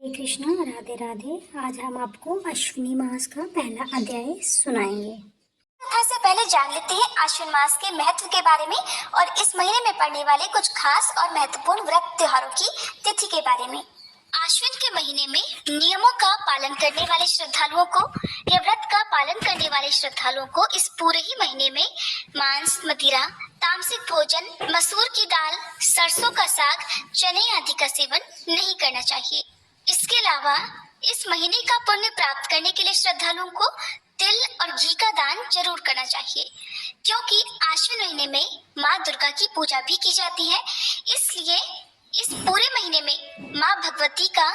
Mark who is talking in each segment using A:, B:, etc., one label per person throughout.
A: हरे कृष्णा, राधे राधे। आज हम आपको अश्विनी मास का पहला अध्याय सुनाएंगे।
B: कथा से पहले जान लेते हैं आश्विन मास के महत्व के बारे में और इस महीने में पड़ने वाले कुछ खास और महत्वपूर्ण व्रत त्योहारों की तिथि के बारे में। आश्विन के महीने में नियमों का पालन करने वाले श्रद्धालुओं को या व्रत का पालन करने वाले श्रद्धालुओं को इस पूरे ही महीने में मांस, मदिरा, तामसिक भोजन, मसूर की दाल, सरसों का साग, चने आदि का सेवन नहीं करना चाहिए। इसके अलावा इस महीने का पुण्य प्राप्त करने के लिए श्रद्धालुओं को तिल और घी का दान जरूर करना चाहिए, क्योंकि आश्विन महीने में माँ दुर्गा की पूजा भी की जाती है। इसलिए इस पूरे महीने में माँ भगवती का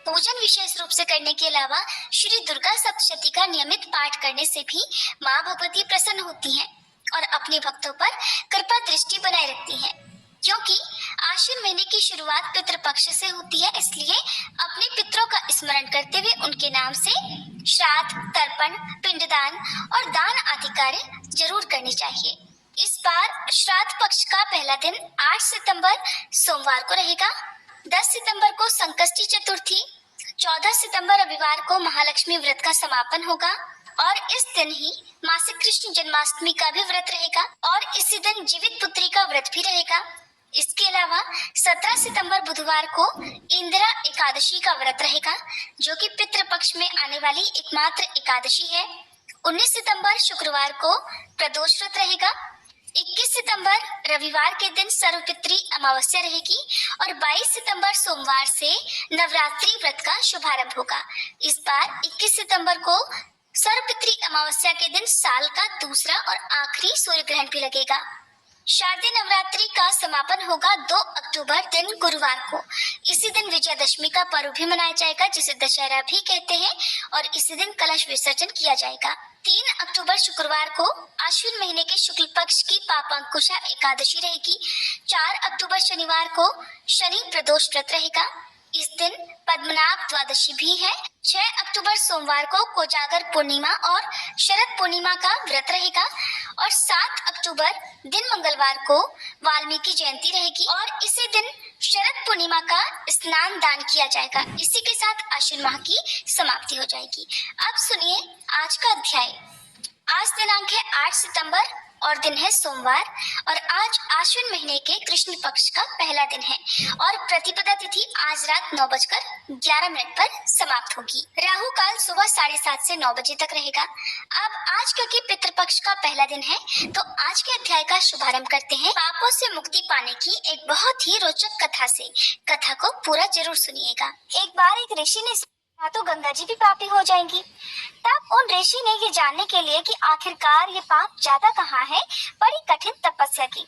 B: पूजन विशेष रूप से करने के अलावा श्री दुर्गा सप्तशती का नियमित पाठ करने से भी माँ भगवती प्रसन्न होती हैं और अपने भक्तों पर कृपा दृष्टि बनाए रखती हैं। क्योंकि आश्विन महीने की शुरुआत पितृपक्ष से होती है, इसलिए अपने पितरों का स्मरण करते हुए उनके नाम से श्राद्ध, तर्पण, पिंडदान और दान आदि कार्य जरूर करने चाहिए। इस बार श्राद्ध पक्ष का पहला दिन 8 सितंबर सोमवार को रहेगा। 10 सितंबर को संकष्टी चतुर्थी, 14 सितंबर रविवार को महालक्ष्मी व्रत का समापन होगा और इस दिन ही मासिक कृष्ण जन्माष्टमी का भी व्रत रहेगा और इसी दिन जीवित पुत्री का व्रत भी रहेगा। इसके अलावा 17 सितंबर बुधवार को इंदिरा एकादशी का व्रत रहेगा, जो कि पितृपक्ष में आने वाली एकमात्र एकादशी है। 19 सितंबर शुक्रवार को प्रदोष व्रत रहेगा। 21 सितंबर रविवार के दिन सर्वपितृ अमावस्या रहेगी और 22 सितंबर सोमवार से नवरात्रि व्रत का शुभारंभ होगा। इस बार 21 सितंबर को सर्वपितृ अमावस्या के दिन साल का दूसरा और आखिरी सूर्य ग्रहण भी लगेगा। शारदीय नवरात्रि का समापन होगा 2 अक्टूबर दिन गुरुवार को। इसी दिन विजयदशमी का पर्व भी मनाया जाएगा, जिसे दशहरा भी कहते हैं, और इसी दिन कलश विसर्जन किया जाएगा। 3 अक्टूबर शुक्रवार को आश्विन महीने के शुक्ल पक्ष की पापांकुशा एकादशी रहेगी। 4 अक्टूबर शनिवार को शनि प्रदोष व्रत रहेगा। इस दिन पद्मनाभ द्वादशी भी है। 6 अक्टूबर सोमवार को कोजागर पूर्णिमा और शरद पूर्णिमा का व्रत रहेगा और 7 अक्टूबर दिन मंगलवार को वाल्मीकि जयंती रहेगी और इसी दिन शरद पूर्णिमा का स्नान दान किया जाएगा। इसी के साथ आश्विन माह की समाप्ति हो जाएगी। अब सुनिए आज का अध्याय। आज दिनांक है 8 सितंबर और दिन है सोमवार और आज आश्विन महीने के कृष्ण पक्ष का पहला दिन है और प्रतिपदा तिथि आज रात 9:11 पर समाप्त होगी। राहु काल सुबह 7:30 से 9 बजे तक रहेगा। अब आज क्योंकि पितृपक्ष का पहला दिन है, तो आज के अध्याय का शुभारंभ करते हैं पापों से मुक्ति पाने की एक बहुत ही रोचक कथा से। कथा को पूरा जरूर सुनिएगा। एक बार एक ऋषि ने तो गंगा जी भी पापी हो जाएंगी। तब उन ऋषि ने ये जानने के लिए कि आखिरकार ये पाप ज्यादा कहाँ है, बड़ी कठिन तपस्या की।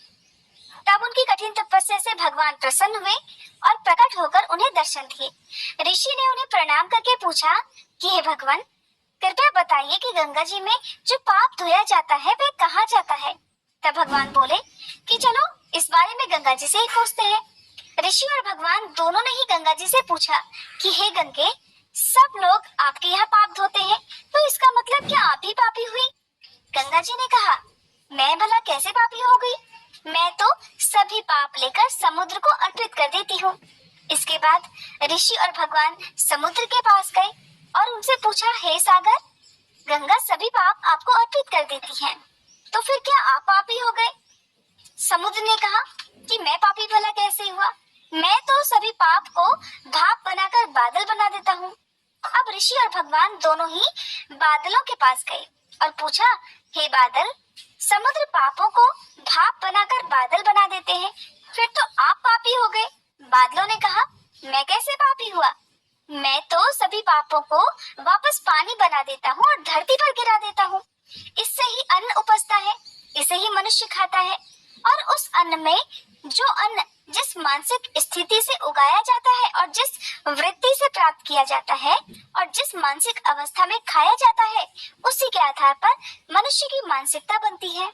B: तब उनकी कठिन तपस्या से भगवान प्रसन्न हुए और प्रकट होकर उन्हें दर्शन दिए। ऋषि ने उन्हें प्रणाम करके पूछा कि हे भगवान, कृपया बताइए कि गंगा जी में जो पाप धोया जाता है वह कहाँ जाता है। तब भगवान बोले कि चलो इस बारे में गंगा जी से ही पूछते हैं। ऋषि और भगवान दोनों ने ही गंगा जी से पूछा कि हे गंगे, सब लोग आपके यहाँ पाप धोते हैं, तो इसका मतलब क्या आप ही पापी हुई? गंगा जी ने कहा, मैं भला कैसे पापी हो गई? मैं तो सभी पाप लेकर समुद्र को अर्पित कर देती हूँ। इसके बाद ऋषि और भगवान समुद्र के पास गए और उनसे पूछा, हे सागर, गंगा सभी पाप आपको अर्पित कर देती है, तो फिर क्या आप पापी हो गए? समुद्र ने कहा कि मैं पापी भला कैसे हुआ? मैं तो सभी पाप को भाप बनाकर बादल बना देता हूँ। अब ऋषि और भगवान दोनों ही बादलों के पास गए और पूछा, हे बादल, समुद्र पापों को भाप बनाकर बादल बना देते हैं, फिर तो आप पापी हो गए। बादलों ने कहा, मैं कैसे पापी हुआ? मैं तो सभी पापों को वापस पानी बना देता हूँ और धरती पर गिरा देता हूँ। इससे ही अन्न उपजता है, इसे ही मनुष्य खाता है और उस अन्न में जो अन्न जिस मानसिक स्थिति से उगाया जाता है और जिस वृत्ति से प्राप्त किया जाता है और जिस मानसिक अवस्था में खाया जाता है, उसी के आधार पर मनुष्य की मानसिकता बनती है।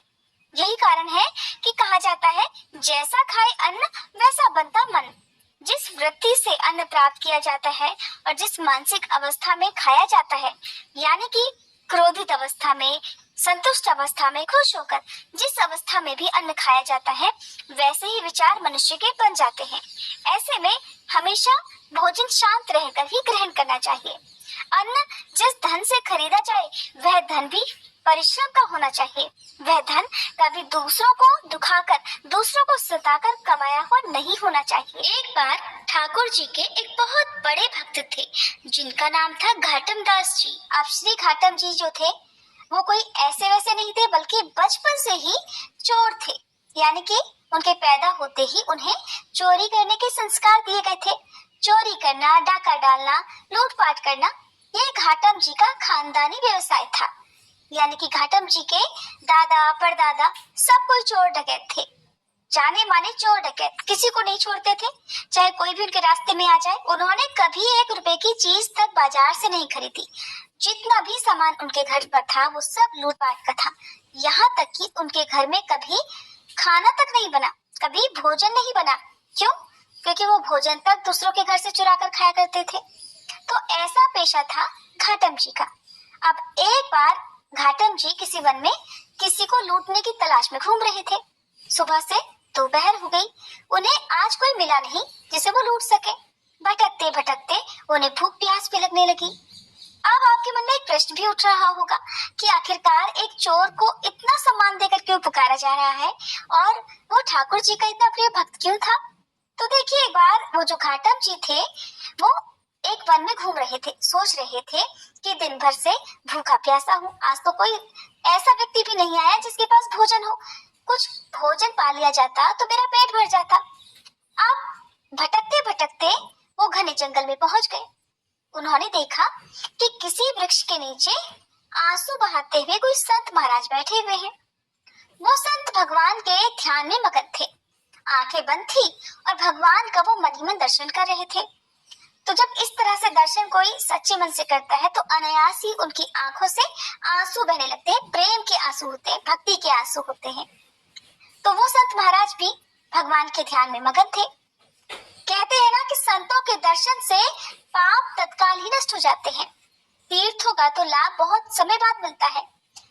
B: यही कारण है कि कहा जाता है, जैसा खाए अन्न वैसा बनता मन। जिस वृत्ति से अन्न प्राप्त किया जाता है और जिस मानसिक अवस्था में खाया जाता है, यानी कि क्रोधित अवस्था में, संतुष्ट अवस्था में, खुश होकर जिस अवस्था में भी अन्न खाया जाता है, वैसे ही विचार मनुष्य के बन जाते हैं। ऐसे में हमेशा भोजन शांत रहकर ही ग्रहण करना चाहिए। अन्न जिस धन से खरीदा जाए वह धन भी परिश्रम का होना चाहिए। वह धन कभी दूसरों को दुखाकर, दूसरों को सताकर कमाया हुआ नहीं होना चाहिए। एक बार ठाकुर जी के एक बहुत बड़े भक्त थे जिनका नाम था घाटम दास जी। अब श्री घाटम जी जो थे वो कोई ऐसे वैसे नहीं थे, बल्कि बचपन से ही चोर थे। यानी कि उनके पैदा होते ही उन्हें चोरी करने के संस्कार दिए गए थे। चोरी करना, डाका डालना, लूटपाट करना, ये घाटम जी का खानदानी व्यवसाय था। यानी कि घाटम जी के दादा परदादा सब कोई चोर डकैत थे, जाने माने चोर डकैत, किसी को नहीं छोड़ते थे, चाहे कोई भी उनके रास्ते में आ जाए। उन्होंने कभी 1 रुपए की चीज तक बाजार से नहीं खरीदी। जितना भी सामान उनके घर पर था वो सब लूटपाट का था। यहाँ तक कि उनके घर में कभी खाना तक नहीं बना, कभी भोजन नहीं बना। क्यों? क्योंकि वो भोजन तक दूसरों के घर से चुरा कर खाया करते थे। तो ऐसा पेशा था घाटम जी का। अब एक बार घाटम जी किसी वन में किसी को लूटने की तलाश में घूम रहे थे। सुबह से दोपहर हो गई, उन्हें आज कोई मिला नहीं जिसे वो लूट सके। भटकते भटकते उन्हें भूख प्यास भी लगने लगी। अब आपके मन में एक प्रश्न भी उठ रहा होगा कि आखिरकार एक चोर को इतना सम्मान देकर क्यों पुकारा जा रहा है और वो ठाकुर जी का इतना प्रिय भक्त क्यों था। तो देखिए, एक बार वो जो घाटम जी थे वो एक वन में घूम रहे थे, सोच रहे थे कि दिन भर से भूखा प्यासा हूँ, आज तो कोई ऐसा व्यक्ति भी नहीं आया जिसके पास भोजन हो। कुछ भोजन पा लिया जाता तो मेरा पेट भर जाता। अब भटकते भटकते वो घने जंगल में पहुंच गए। उन्होंने देखा कि किसी वृक्ष के नीचे आंसू बहाते हुए कोई संत महाराज बैठे हुए हैं। वो संत भगवान के ध्यान में मगन थे, आंखें बंद थी और भगवान का वो मन ही मन दर्शन कर रहे थे। तो जब इस तरह से दर्शन कोई सच्चे मन से करता है तो अनायास ही उनकी आंखों से आंसू बहने लगते हैं। प्रेम के आंसू होते हैं, भक्ति के आंसू होते हैं। तो वो संत महाराज भी भगवान के ध्यान में मगन थे। कहते हैं ना कि संतों के दर्शन से पाप तत्काल ही नष्ट हो जाते हैं। तीर्थों का तो लाभ बहुत समय बाद मिलता है,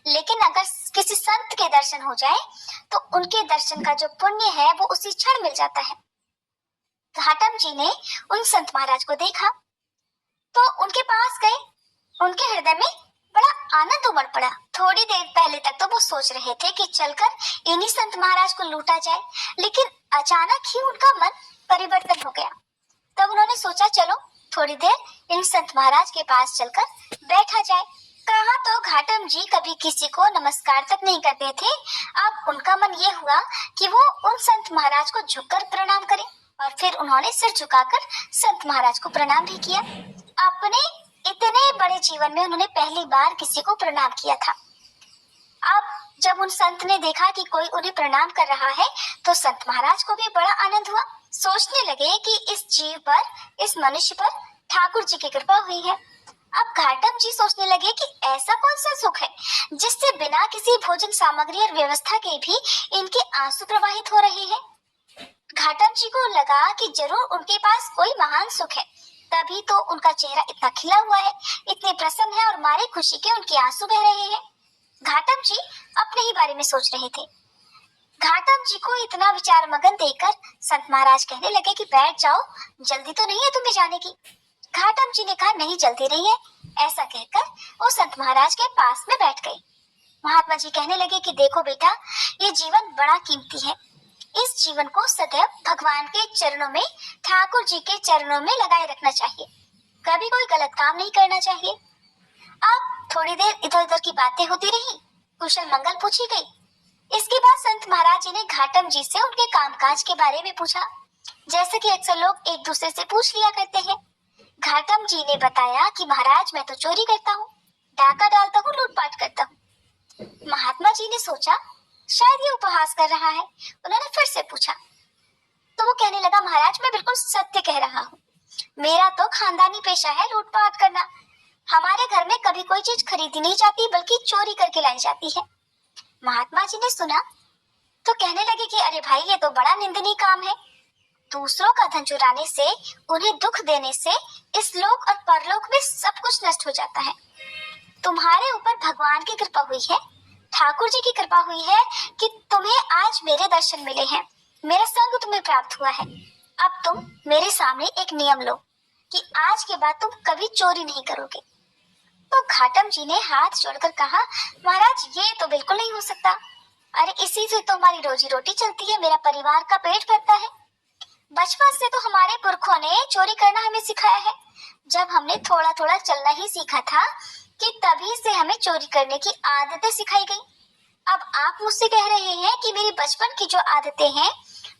B: लेकिन अगर किसी संत के दर्शन हो जाए तो उनके दर्शन का जो पुण्य है वो उसी क्षण मिल जाता है। घाटम जी ने उन संत महाराज को देखा तो उनके पास गए। उनके हृदय में बड़ा आनंद उमड़ पड़ा। थोड़ी देर पहले तक तो वो सोच रहे थे कि चलकर इन्हीं संत महाराज को लूटा जाए, लेकिन अचानक ही उनका मन परिवर्तन हो गया। तब उन्होंने सोचा चलो थोड़ी देर इन संत महाराज के पास चलकर बैठा जाए। कहा तो घाटम जी कभी किसी को नमस्कार तक नहीं करते थे। अब उनका मन ये हुआ कि वो उन संत महाराज को झुककर प्रणाम करें, और फिर उन्होंने सिर झुकाकर संत महाराज को प्रणाम भी किया। अपने इतने बड़े जीवन में उन्होंने पहली बार किसी को प्रणाम किया था। अब जब उन संत ने देखा कि कोई उन्हें प्रणाम कर रहा है तो संत महाराज को भी बड़ा आनंद हुआ। सोचने लगे कि इस जीव पर, इस मनुष्य पर ठाकुर जी की कृपा हुई है। अब घाटम जी सोचने लगे कि ऐसा कौन सा सुख है जिससे बिना किसी भोजन सामग्री और व्यवस्था के भी इनके आंसू प्रवाहित हो रहे हैं। घाटम जी को लगा कि जरूर उनके पास कोई महान सुख है, तभी तो उनका चेहरा इतना खिला हुआ है, इतने प्रसन्न है और मारे खुशी के उनके आंसू बह रहे हैं। घाटम जी अपने ही बारे में सोच रहे थे। घाटम जी को इतना विचार मगन देखकर संत महाराज कहने लगे कि बैठ जाओ, जल्दी तो नहीं है तुम्हें जाने की। घाटम जी ने कहा नहीं जल्दी नहीं है। ऐसा कहकर वो संत महाराज के पास में बैठ गए। महात्मा जी कहने लगे कि देखो बेटा, ये जीवन बड़ा कीमती है। इस जीवन को सदैव भगवान के चरणों में, ठाकुर जी के चरणों में लगाए रखना चाहिए। कभी कोई गलत काम नहीं करना चाहिए। अब थोड़ी देर इधर उधर की बातें होती रही, कुशल मंगल पूछी गई। इसके बाद संत महाराज जी ने घाटम जी से उनके कामकाज के बारे में पूछा, जैसे कि अक्सर लोग एक दूसरे से पूछ लिया करते हैं। घाटम जी ने बताया कि महाराज मैं तो चोरी करता हूँ, डाका डालता हूँ, लूटपाट करता हूँ। महात्मा जी ने सोचा शायद ये उपहास कर रहा है। उन्होंने फिर से पूछा तो वो कहने लगा महाराज मैं बिल्कुल सत्य कह रहा हूँ, मेरा तो खानदानी पेशा है लूटपाट करना। हमारे घर में कभी कोई चीज खरीदी नहीं जाती बल्कि चोरी करके लाई जाती है। महात्मा जी ने सुना तो कहने लगे कि अरे भाई ये तो बड़ा निंदनीय काम है। दूसरों का धन चुराने से, उन्हें दुख देने से इस लोक और परलोक में सब कुछ नष्ट हो जाता है। तुम्हारे ऊपर भगवान की कृपा हुई है, ठाकुर जी की कृपा हुई है कि तुम्हें आज मेरे दर्शन मिले हैं, मेरा संग तुम्हें प्राप्त हुआ है। अब तुम मेरे सामने एक नियम लो, कि आज के बाद तुम कभी चोरी नहीं करोगे। तो घाटम जी ने हाथ जोड़कर कहा, महाराज ये तो बिल्कुल नहीं हो सकता। अरे इसी से तो हमारी रोजी रोटी चलती है, मेरा परिवार का पेट भरता है। बचपन से तो हमारे पुरखों ने चोरी करना हमें सिखाया है। जब हमने थोड़ा थोड़ा चलना ही सीखा था कि तभी से हमें चोरी करने की आदतें सिखाई गई। अब आप मुझसे कह रहे हैं कि मेरी बचपन की जो आदतें हैं,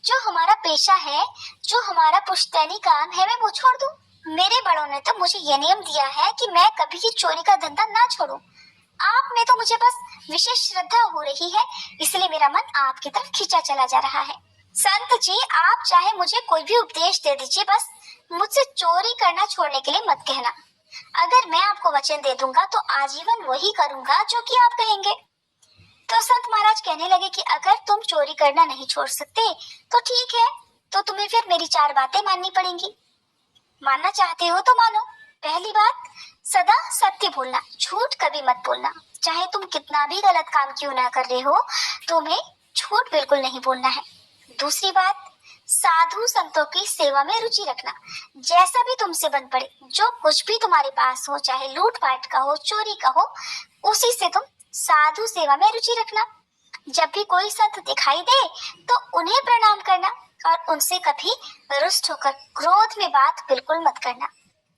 B: जो हमारा पेशा है, जो हमारा पुश्तैनी काम है, मैं वो छोड़ दूं? मेरे बड़ों ने तो मुझे ये नियम दिया है कि मैं कभी भी चोरी का धंधा ना छोड़ूं। आप में तो मुझे बस विशेष श्रद्धा हो रही है, इसलिए मेरा मन आपकी तरफ खींचा चला जा रहा है। संत जी, आप चाहे मुझे कोई भी उपदेश दे दीजिए, बस मुझसे चोरी करना छोड़ने के लिए मत कहना। अगर मैं आपको वचन दे दूंगा तो आजीवन वही करूंगा जो कि आप कहेंगे। तो संत महाराज कहने लगे कि अगर तुम चोरी करना नहीं छोड़ सकते तो ठीक है, तो तुम्हें फिर मेरी 4 बातें माननी पड़ेंगी। मानना चाहते हो तो मानो। पहली बात, सदा सत्य बोलना, झूठ कभी मत बोलना। चाहे तुम कितना भी गलत काम क्यों ना कर रहे हो, तुम्हें झूठ बिल्कुल नहीं बोलना है। दूसरी बात, साधु संतों की सेवा में रुचि रखना। जैसा भी तुमसे बन पड़े, जो कुछ भी तुम्हारे पास हो, चाहे लूटपाट का हो, चोरी का हो, उसी से तुम साधु सेवा में रुचि रखना। जब भी कोई संत दिखाई दे तो उन्हें प्रणाम करना और उनसे कभी रुष्ट होकर क्रोध में बात बिल्कुल मत करना।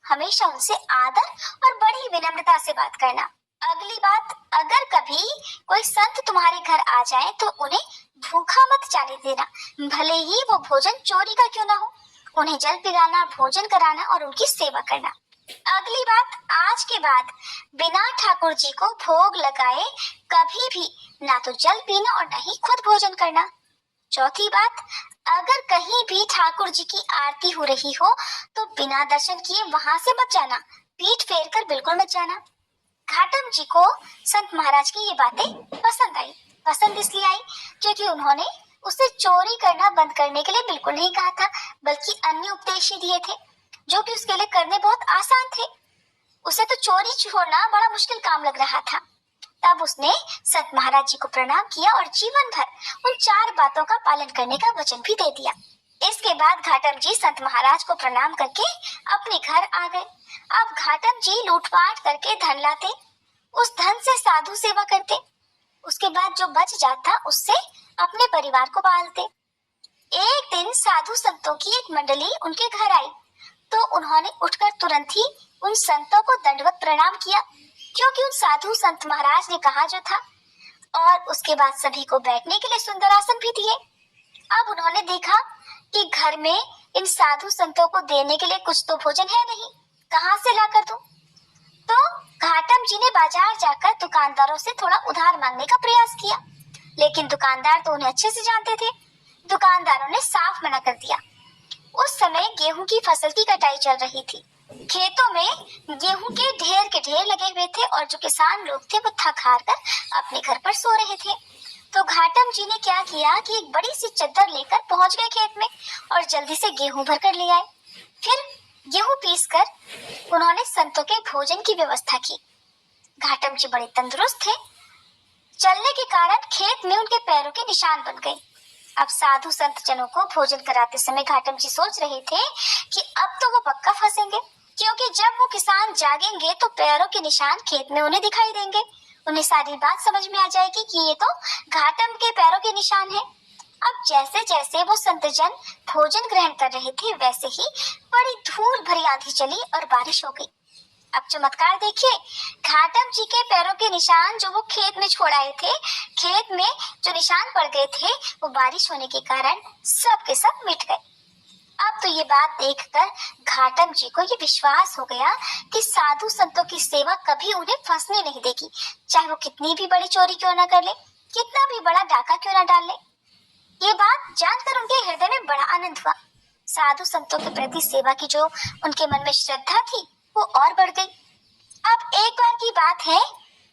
B: हमेशा उनसे आदर और बड़ी विनम्रता से बात करना। अगली बात, अगर कभी कोई संत तुम्हारे घर आ जाए तो उन्हें भूखा मत जाने देना, भले ही वो भोजन चोरी का क्यों ना हो। उन्हें जल पिलाना, भोजन कराना और उनकी सेवा करना। अगली बात, आज के बाद बिना ठाकुर जी को भोग लगाए कभी भी ना तो जल पीना और ना ही खुद भोजन करना। चौथी बात, अगर कहीं भी ठाकुर जी की आरती हो रही हो तो बिना दर्शन किए वहां से मत जाना, पीठ फेर कर बिल्कुल मत जाना। घाटम जी को संत महाराज की ये बातें पसंद आई। पसंद इसलिए आई क्योंकि उन्होंने उसे चोरी करना बंद करने के लिए बिल्कुल नहीं कहा था, बल्कि अन्य उपदेश ही दिए थे जो कि उसके लिए करने बहुत आसान थे। उसे तो चोरी छोड़ना बड़ा मुश्किल काम लग रहा था। तब उसने संत महाराज जी को प्रणाम किया और जीवन भर उन 4 बातों का पालन करने का वचन भी दे दिया। इसके बाद घाटम जी संत महाराज को प्रणाम करके अपने घर आ गए। अब घाटम जी लूटपाट करके धन लाते, उस धन से साधु सेवा करते, उसके बाद जो बच जाता उससे अपने परिवार को पालते। एक दिन साधु संतों की एक मंडली उनके घर आई तो उन्होंने उठकर तुरंत ही उन संतों को दंडवत प्रणाम किया, क्योंकि उन साधु संत महाराज ने कहा जो था। और उसके बाद सभी को बैठने के लिए सुंदर आसन भी दिए। अब उन्होंने देखा कि घर में इन साधु संतों को देने के लिए कुछ तो भोजन है नहीं, कहाँ से ला कर दूं? तो घाटम जी ने बाजार जाकर दुकानदारों से थोड़ा उधार मांगने का प्रयास किया, लेकिन दुकानदार तो उन्हें अच्छे से जानते थे। दुकानदारों ने साफ मना कर दिया। उस समय गेहूं की फसल की कटाई चल रही थी। खेतों में गेहूं के ढेर लगे हुए थे और जो किसान लोग थे वो थक हार कर अपने घर पर सो रहे थे। तो घाटम जी ने क्या किया कि एक बड़ी सी चद्दर लेकर पहुंच गए खेत में और जल्दी से गेहूं भर कर ले आए। फिर गेहूं पीस कर उन्होंने संतों के भोजन की व्यवस्था की। घाटम जी बड़े तंदुरुस्त थे, चलने के कारण खेत में उनके पैरों के निशान बन गए। अब साधु संत जनों को भोजन कराते समय घाटम जी सोच रहे थे कि अब तो वो पक्का फंसेंगे, क्योंकि जब वो किसान जागेंगे तो पैरों के निशान खेत में उन्हें दिखाई देंगे। उन्हें सारी बात समझ में आ जाएगी कि ये तो घाटम के पैरों के निशान हैं। अब जैसे जैसे वो संत जन भोजन ग्रहण कर रहे थे वैसे ही बड़ी धूल भरी आंधी चली और बारिश हो गई। अब चमत्कार देखिए, घाटम जी के पैरों के निशान जो वो खेत में छोड़ आए थे, खेत में जो निशान पड़ गए थे, वो बारिश होने के कारण सब के सब मिट गए। अब तो ये बात देखकर घाटम जी को ये विश्वास हो गया कि साधु संतों की सेवा कभी उन्हें फंसने नहीं देगी, चाहे वो कितनी भी बड़ी चोरी क्यों ना कर ले, कितना भी बड़ा डाका क्यों ना डाल ले। ये बात जानकर उनके हृदय में बड़ा आनंद हुआ। साधु संतों के प्रति सेवा की जो उनके मन में श्रद्धा थी वो और बढ़ गई। अब एक बार की बात है,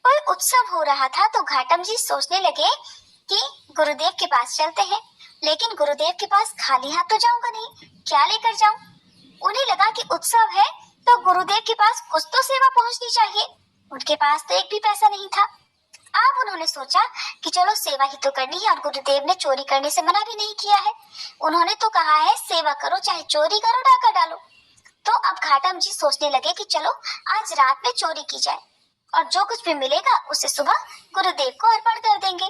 B: कोई उत्सव हो रहा था तो घाटम जी सोचने लगे कि गुरुदेव के पास चलते हैं, लेकिन गुरुदेव के पास खाली हाथ तो जाऊंगा नहीं, क्या लेकर जाऊं? उन्हें लगा कि उत्सव है तो गुरुदेव के पास कुछ तो सेवा पहुंचनी चाहिए। उनके पास तो एक भी पैसा नहीं था। अब उन्होंने सोचा कि चलो सेवा ही तो करनी है और गुरुदेव ने चोरी करने से मना भी नहीं किया है। उन्होंने तो कहा है सेवा करो चाहे चोरी करो, डाका डालो। तो अब घाटम जी सोचने लगे कि चलो आज रात में चोरी की जाए और जो कुछ भी मिलेगा उसे सुबह गुरुदेव को अर्पण कर देंगे।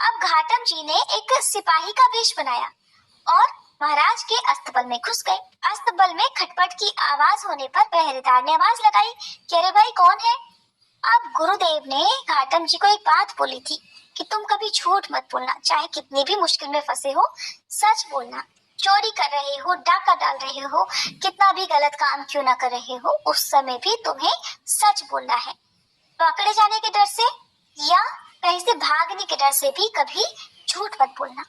B: अब घाटम जी ने एक सिपाही का वेश बनाया और महाराज के अस्तबल में घुस गए। अस्तबल में खटपट की आवाज होने पर पहरेदार ने आवाज लगाई कि अरे भाई कौन है। अब गुरुदेव ने घाटम जी को एक बात बोली थी कि तुम कभी झूठ मत बोलना, चाहे कितनी भी मुश्किल में फंसे हो, सच बोलना। चोरी कर रहे हो, डाका डाल रहे हो, कितना भी गलत काम क्यों ना कर रहे हो, उस समय भी तुम्हें सच बोलना है। पकड़े जाने के डर से या कहीं से भागने के डर से भी कभी झूठ मत बोलना।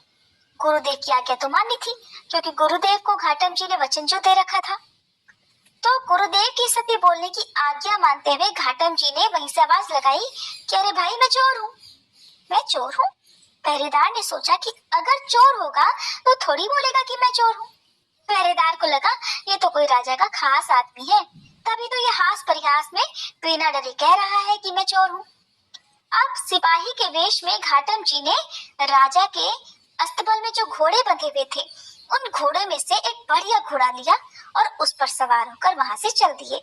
B: गुरुदेव की आज्ञा तो माननी थी, क्योंकि गुरुदेव को घाटम जी ने वचन जो दे रखा था। तो गुरुदेव की सत्य बोलने की आज्ञा मानते हुए घाटम जी ने वहीं से आवाज लगाई कि अरे भाई मैं चोर हूँ, मैं चोर हूँ। पहरेदार ने सोचा कि अगर चोर होगा तो थोड़ी बोलेगा कि मैं चोर हूँ। पहरेदार को लगा ये तो कोई राजा का खास आदमी है, तभी तो ये हास परिहास में बिना डरे कह रहा है कि मैं चोर हूँ। अब सिपाही के वेश में घाटम जी ने राजा के अस्तबल में जो घोड़े बंधे हुए थे, उन घोड़े में से एक बढ़िया घोड़ा लिया और उस पर सवार होकर वहां से चल दिए।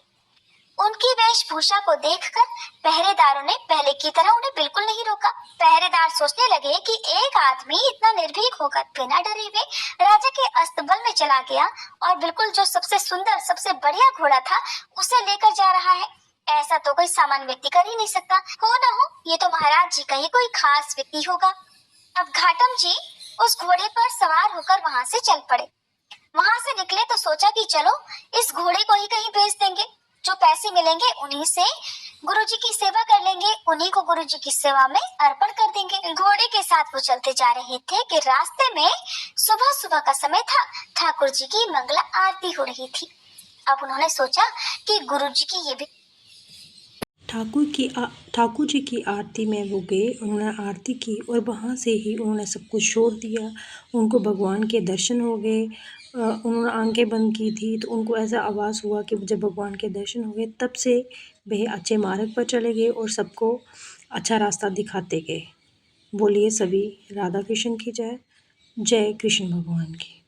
B: उनकी वेशभूषा को देखकर पहरेदारों ने पहले की तरह उन्हें बिल्कुल नहीं रोका। पहरेदार सोचने लगे कि एक आदमी इतना निर्भीक होकर बिना डरे हुए राजा के अस्तबल में चला गया और बिल्कुल जो सबसे सुंदर, सबसे बढ़िया घोड़ा था उसे लेकर जा रहा है। ऐसा तो कोई सामान्य व्यक्ति कर ही नहीं सकता। हो ना हो ये तो महाराज जी का ही कोई खास व्यक्ति होगा। अब घाटम जी उस घोड़े पर सवार होकर वहां से चल पड़े। वहां से निकले तो सोचा कि चलो इस घोड़े को ही कहीं बेच देंगे, जो पैसे मिलेंगे उन्हीं से गुरुजी की सेवा कर लेंगे, उन्हीं को गुरुजी की सेवा में अर्पण कर देंगे। घोड़े के साथ वो चलते जा रहे थे कि रास्ते में सुबह सुबह का समय था, ठाकुर जी की मंगला आरती हो रही थी। अब उन्होंने सोचा कि गुरुजी की ये भी
C: ठाकुर जी की आरती में वो गए, उन्होंने आरती की और वहाँ से ही उन्होंने सब कुछ छोड़ दिया। उनको भगवान के दर्शन हो गए। उन्होंने आंखें बंद की थी तो उनको ऐसा आभास हुआ कि जब भगवान के दर्शन हो गए तब से वह अच्छे मार्ग पर चले गए और सबको अच्छा रास्ता दिखाते गए। बोलिए सभी राधा कृष्ण की जय, जय कृष्ण भगवान की।